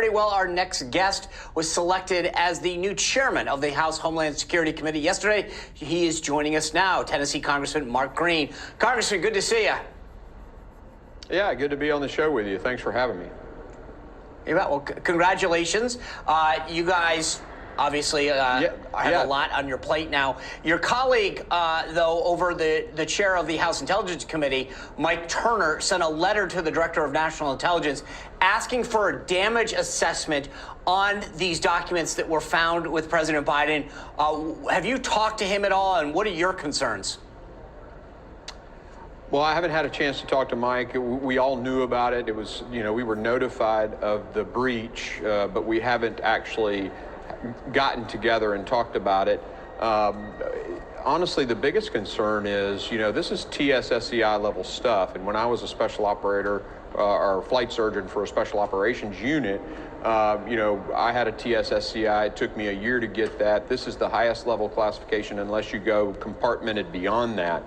story? Well, our next guest was selected as the new chairman of the House Homeland Security Committee yesterday. He is joining us now, Tennessee Congressman Mark Green. Congressman, good to see you. Yeah, good to be on the show with you. Thanks for having me. You bet. Well, congratulations. You guys obviously have a lot on your plate now. Your colleague, though, over the chair of the House Intelligence Committee, Mike Turner, sent a letter to the Director of National Intelligence asking for a damage assessment on these documents that were found with President Biden. Have you talked to him at all, and what are your concerns? Well, I haven't had a chance to talk to Mike. We all knew about it. It was, we were notified of the breach, but we haven't actually gotten together and talked about it. Honestly, the biggest concern is, this is TSSCI level stuff. And when I was a special operator or flight surgeon for a special operations unit, I had a TSSCI. It took me a year to get that. This is the highest level classification unless you go compartmented beyond that.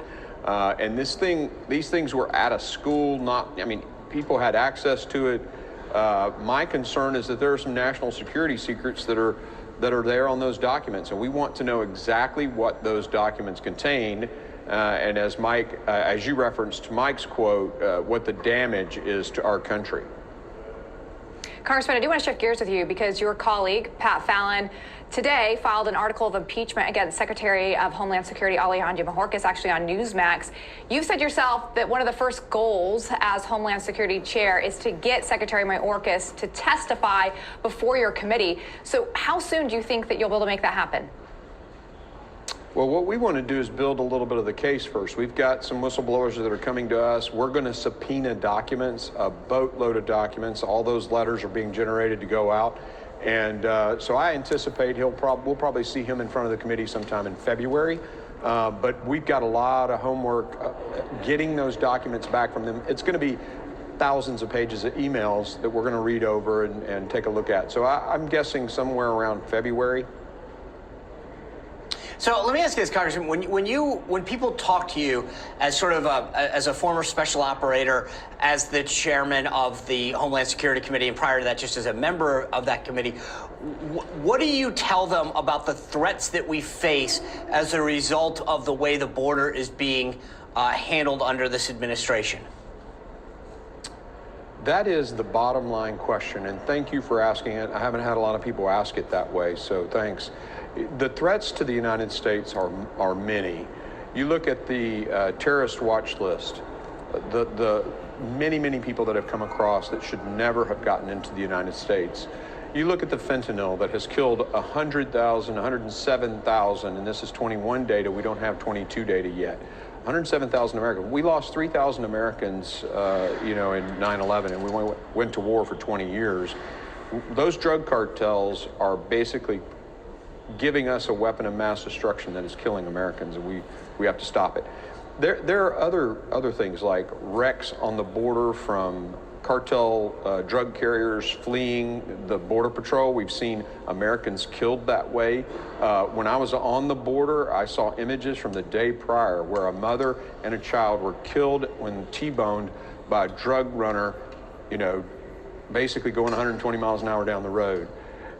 And these things were at a school, people had access to it. My concern is that there are some national security secrets that are there on those documents, and we want to know exactly what those documents contain. And as Mike, as you referenced Mike's quote, what the damage is to our country. Congressman, I do want to shift gears with you because your colleague, Pat Fallon, today filed an article of impeachment against Secretary of Homeland Security Alejandro Mayorkas, actually on Newsmax. You've said yourself that one of the first goals as Homeland Security Chair is to get Secretary Mayorkas to testify before your committee. So how soon do you think that you'll be able to make that happen? Well, what we want to do is build a little bit of the case first. We've got some whistleblowers that are coming to us. We're going to subpoena documents, a boatload of documents. All those letters are being generated to go out. And so I anticipate we'll probably see him in front of the committee sometime in February. But we've got a lot of homework getting those documents back from them. It's going to be thousands of pages of emails that we're going to read over and take a look at. So I'm guessing somewhere around February. So let me ask you this, Congressman. When people talk to you as sort of as a former special operator, as the chairman of the Homeland Security Committee, and prior to that, just as a member of that committee, what do you tell them about the threats that we face as a result of the way the border is being handled under this administration? That is the bottom line question, and thank you for asking it. I haven't had a lot of people ask it that way, so thanks. The threats to the United States are many. You look at the terrorist watch list, the many people that have come across that should never have gotten into the United States. You look at the fentanyl that has killed 100,000, 107,000, and this is 21 data. We don't have 22 data yet. 107,000 Americans. We lost 3,000 Americans, in 9/11, and we went to war for 20 years. Those drug cartels are basically giving us a weapon of mass destruction that is killing Americans, and we have to stop it. There are other things like wrecks on the border from cartel drug carriers fleeing the Border Patrol. We've seen Americans killed that way. When I was on the border, I saw images from the day prior where a mother and a child were killed when T-boned by a drug runner, basically going 120 miles an hour down the road.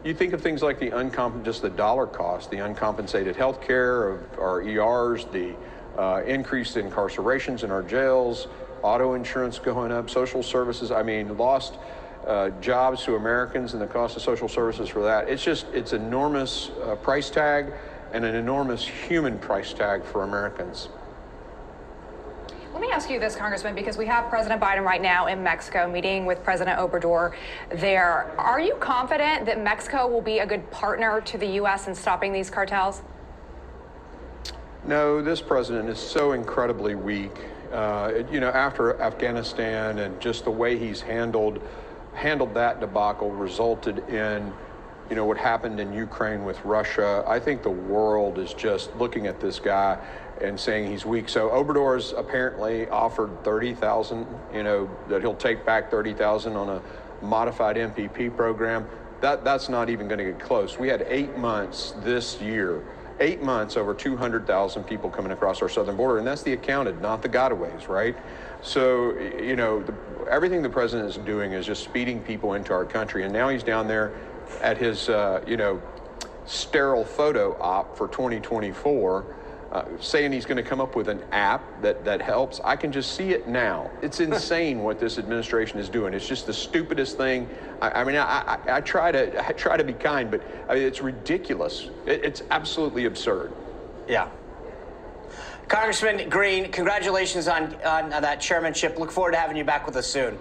You think of things like just the dollar cost, the uncompensated health care of our ERs, the increased incarcerations in our jails, auto insurance going up, social services, lost jobs to Americans and the cost of social services for that. It's enormous price tag and an enormous human price tag for Americans. Let me ask you this, Congressman, because we have President Biden right now in Mexico meeting with President Obrador there. Are you confident that Mexico will be a good partner to the U.S. in stopping these cartels? No, this president is so incredibly weak. After Afghanistan and just the way he's handled that debacle resulted in, what happened in Ukraine with Russia. I think the world is just looking at this guy and saying he's weak. So Obrador's apparently offered 30,000, that he'll take back 30,000 on a modified MPP program. That's not even going to get close. We had 8 months this year 8 months, over 200,000 people coming across our southern border, and that's the accounted, not the gotaways, right? So, you know, everything the president is doing is just speeding people into our country, and now he's down there at his, you know, sterile photo op for 2024, saying he's going to come up with an app that helps. I can just see it now. It's insane what this administration is doing. It's just the stupidest thing. I mean, I try to be kind, but I mean, it's ridiculous. It's absolutely absurd. Yeah. Congressman Green, congratulations on that chairmanship. Look forward to having you back with us soon.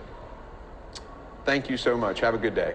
Thank you so much. Have a good day.